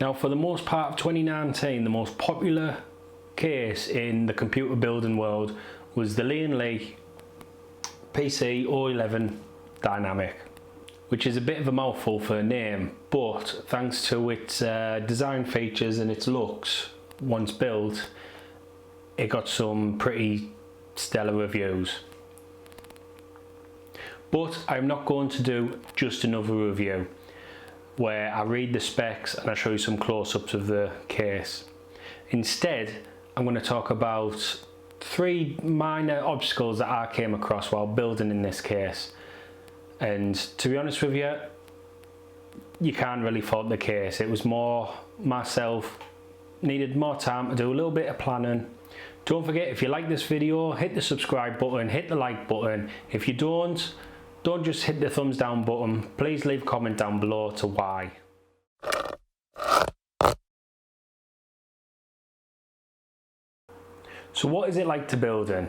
Now for the most part of 2019, the most popular case in the computer building world was the Lian-li PC-O11D Dynamic, which is a bit of a mouthful for a name, but thanks to its design features and its looks, once built, it got some pretty stellar reviews. But I'm not going to do just another review where I read the specs and I show you some close-ups of the case. Instead, I'm going to talk about 3 minor obstacles that I came across while building in this case. And to be honest with you, you can't really fault the case. It was more myself, needed more time to do a little bit of planning. Don't forget, if you like this video, hit the subscribe button, hit the like button. If you don't just hit the thumbs down button. Please leave a comment down below to why. So what is it like to build in?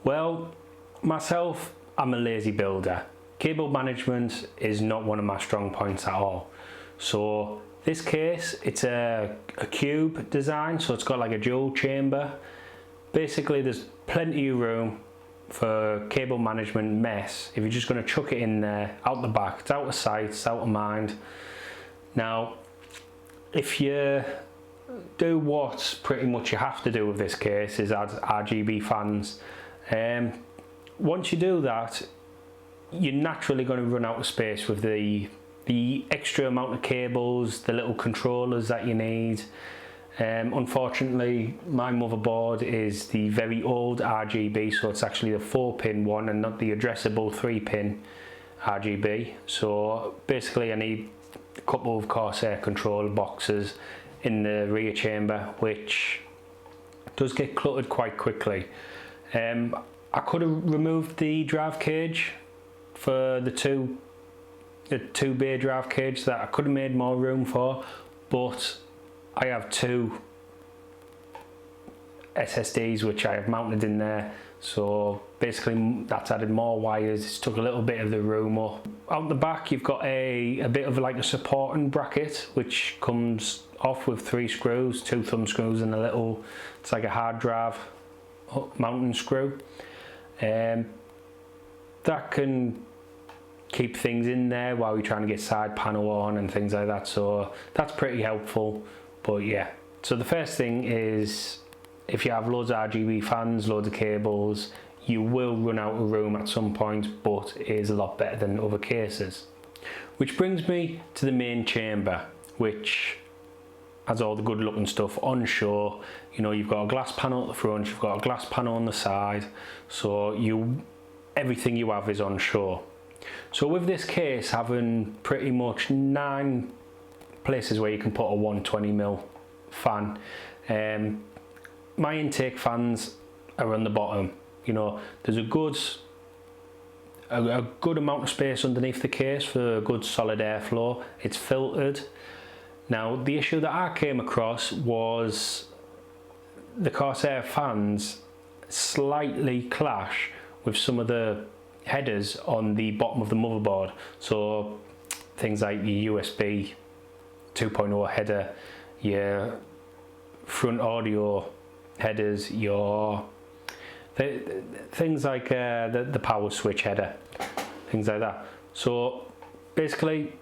Well, myself, I'm a lazy builder. Cable management is not one of my strong points at all. So this case, it's a cube design, so it's got like a dual chamber. Basically there's plenty of room for cable management mess if you're just going to chuck it in there, out the back. It's out of sight, it's out of mind. Now if you do what pretty much you have to do with this case is add RGB fans, once you do that, you're naturally going to run out of space with the extra amount of cables, the little controllers that you need. Unfortunately, my motherboard is the very old RGB, so it's actually the 4-pin one and not the addressable 3-pin RGB. So basically I need a couple of Corsair controller boxes in the rear chamber, which does get cluttered quite quickly. I could have removed the drive cage for the two bay drive cage that I could have made more room for, but I have 2 SSDs which I have mounted in there, so basically that's added more wires. It's took a little bit of the room up. Out the back you've got a bit of like a supporting bracket which comes off with 3 screws, 2 thumb screws and a little, it's like a hard drive mounting screw. That can keep things in there while you're trying to get side panel on and things like that, so that's pretty helpful. But yeah, so the first thing is, if you have loads of RGB fans, loads of cables, you will run out of room at some point, but it is a lot better than other cases. Which brings me to the main chamber, which has all the good looking stuff on show. You know, you've got a glass panel at the front, you've got a glass panel on the side, so everything you have is on show. So with this case having pretty much 9 places where you can put a 120mm fan, my intake fans are on the bottom. You know, there's a good amount of space underneath the case for good solid airflow. It's filtered. Now the issue that I came across was the Corsair fans slightly clash with some of the headers on the bottom of the motherboard. So things like your USB 2.0 header, your front audio headers, your things like the power switch header, things like that. So basically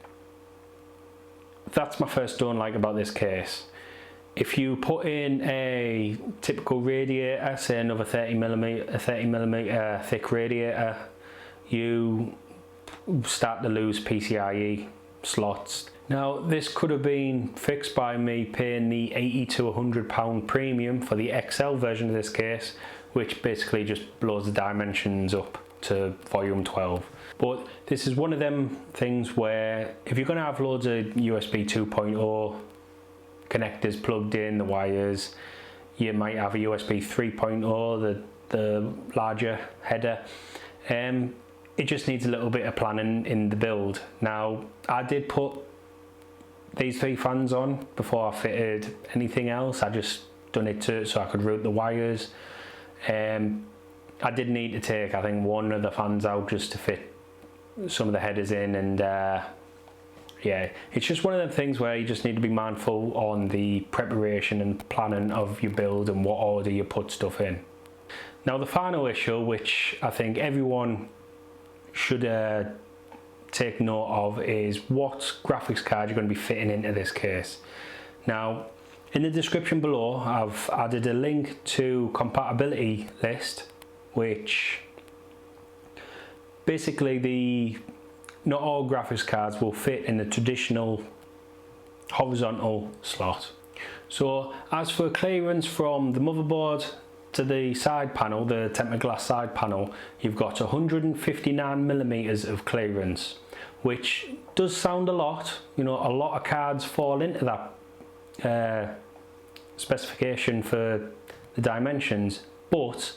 that's my first don't like about this case. If you put in a typical radiator, say another 30mm thick radiator, you start to lose PCIe slots. Now this could have been fixed by me paying the £80 to £100 premium for the XL version of this case, which basically just blows the dimensions up to volume 12. But this is one of them things where if you're going to have loads of USB 2.0 connectors plugged in, the wires, you might have a USB 3.0, the larger header. It just needs a little bit of planning in the build. Now I did put these 3 fans on before I fitted anything else. I just done it so I could route the wires. I did need to take, I think, one of the fans out just to fit some of the headers in, and yeah, it's just one of them things where you just need to be mindful on the preparation and planning of your build and what order you put stuff in. Now the final issue, which I think everyone should take note of, is what graphics card you're going to be fitting into this case. Now in the description below I've added a link to compatibility list, which basically not all graphics cards will fit in the traditional horizontal slot. So as for clearance from the motherboard to the side panel, the tempered glass side panel, you've got 159mm of clearance, which does sound a lot. You know, a lot of cards fall into that specification for the dimensions, but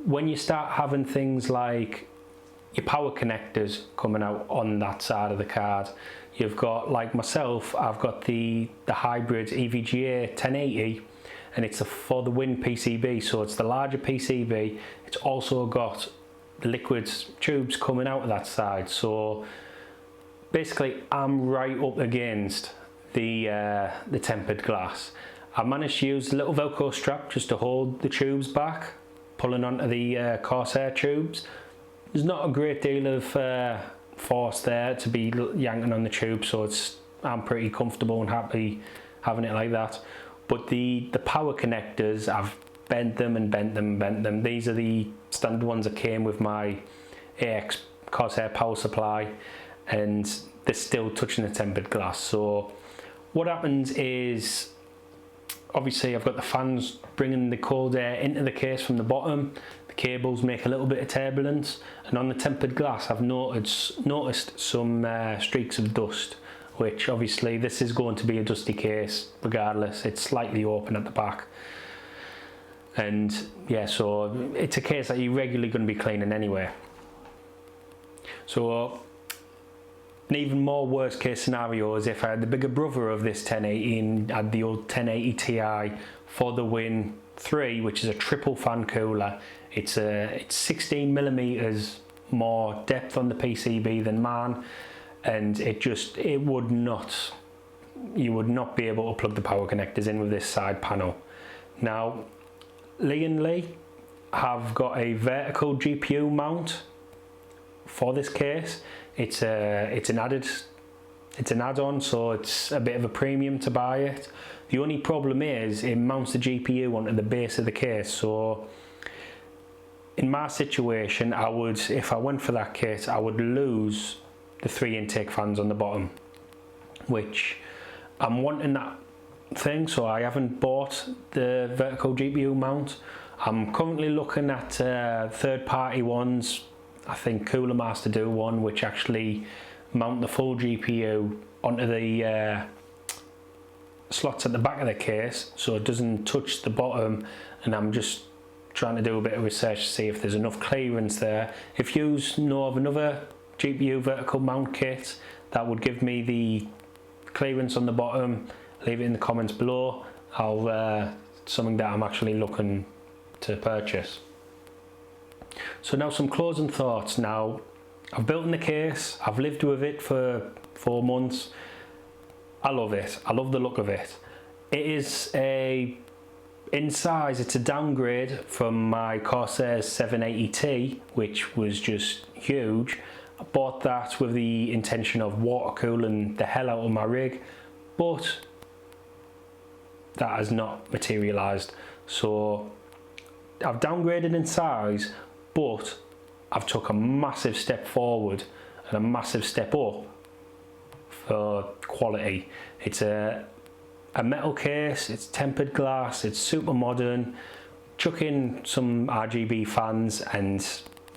when you start having things like your power connectors coming out on that side of the card, you've got, like myself, I've got the hybrid EVGA 1080, and it's for the WIN PCB, so it's the larger PCB. It's also got the liquid tubes coming out of that side, so basically I'm right up against the tempered glass. I managed to use a little Velcro strap just to hold the tubes back, pulling onto the Corsair tubes. There's not a great deal of force there to be yanking on the tube, so I'm pretty comfortable and happy having it like that. But the power connectors, I've bent them and bent them and bent them. These are the standard ones that came with my Corsair power supply, and they're still touching the tempered glass. So what happens is, obviously I've got the fans bringing the cold air into the case from the bottom. The cables make a little bit of turbulence, and on the tempered glass I've noticed some streaks of dust, which obviously this is going to be a dusty case regardless. It's slightly open at the back, and yeah, so it's a case that you're regularly going to be cleaning anyway. So an even more worst case scenario is if I had the bigger brother of this 1080 and had the old 1080 Ti for the WIN 3, which is a triple fan cooler. It's 16mm more depth on the PCB than mine, and you would not be able to plug the power connectors in with this side panel. Now Lian-li have got a vertical GPU mount for this case. It's an add-on, so it's a bit of a premium to buy it. The only problem is it mounts the GPU onto the base of the case, so in my situation, if I went for that kit, I would lose the 3 intake fans on the bottom, which I'm wanting that thing, so I haven't bought the vertical GPU mount. I'm currently looking at third-party ones. I think Cooler Master do one which actually mount the full GPU onto the slots at the back of the case, so it doesn't touch the bottom, and I'm just trying to do a bit of research to see if there's enough clearance there. If you know of another GPU vertical mount kit that would give me the clearance on the bottom, leave it in the comments below. Something that I'm actually looking to purchase. So now some closing thoughts. Now I've built in the case, I've lived with it for 4 months. I love it, I love the look of it. It is in size, it's a downgrade from my Corsair 780T, which was just huge. I bought that with the intention of water cooling the hell out of my rig, but that has not materialised. So I've downgraded in size, but I've took a massive step forward and a massive step up for quality. It's a metal case, it's tempered glass, it's super modern. Chuck in some RGB fans, and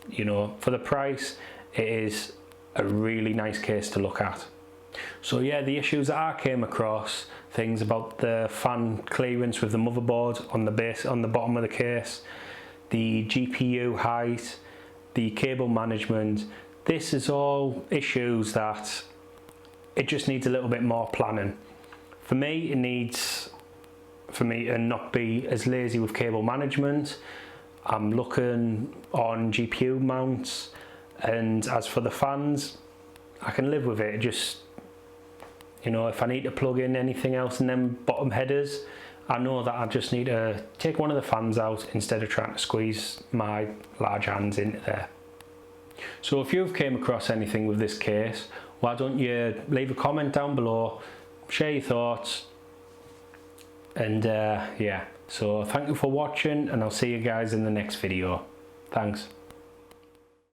you know, for the price, it is a really nice case to look at. So yeah, the issues that I came across, things about the fan clearance with the motherboard on the base, on the bottom of the case, the GPU height, the cable management, this is all issues that it just needs a little bit more planning. For me, it needs for me to not be as lazy with cable management. I'm looking on GPU mounts, and as for the fans, I can live with it. Just You know, if I need to plug in anything else in them bottom headers, I know that I just need to take one of the fans out instead of trying to squeeze my large hands into there. So if you've came across anything with this case, why don't you leave a comment down below, share your thoughts, and yeah, so thank you for watching, and I'll see you guys in the next video. Thanks.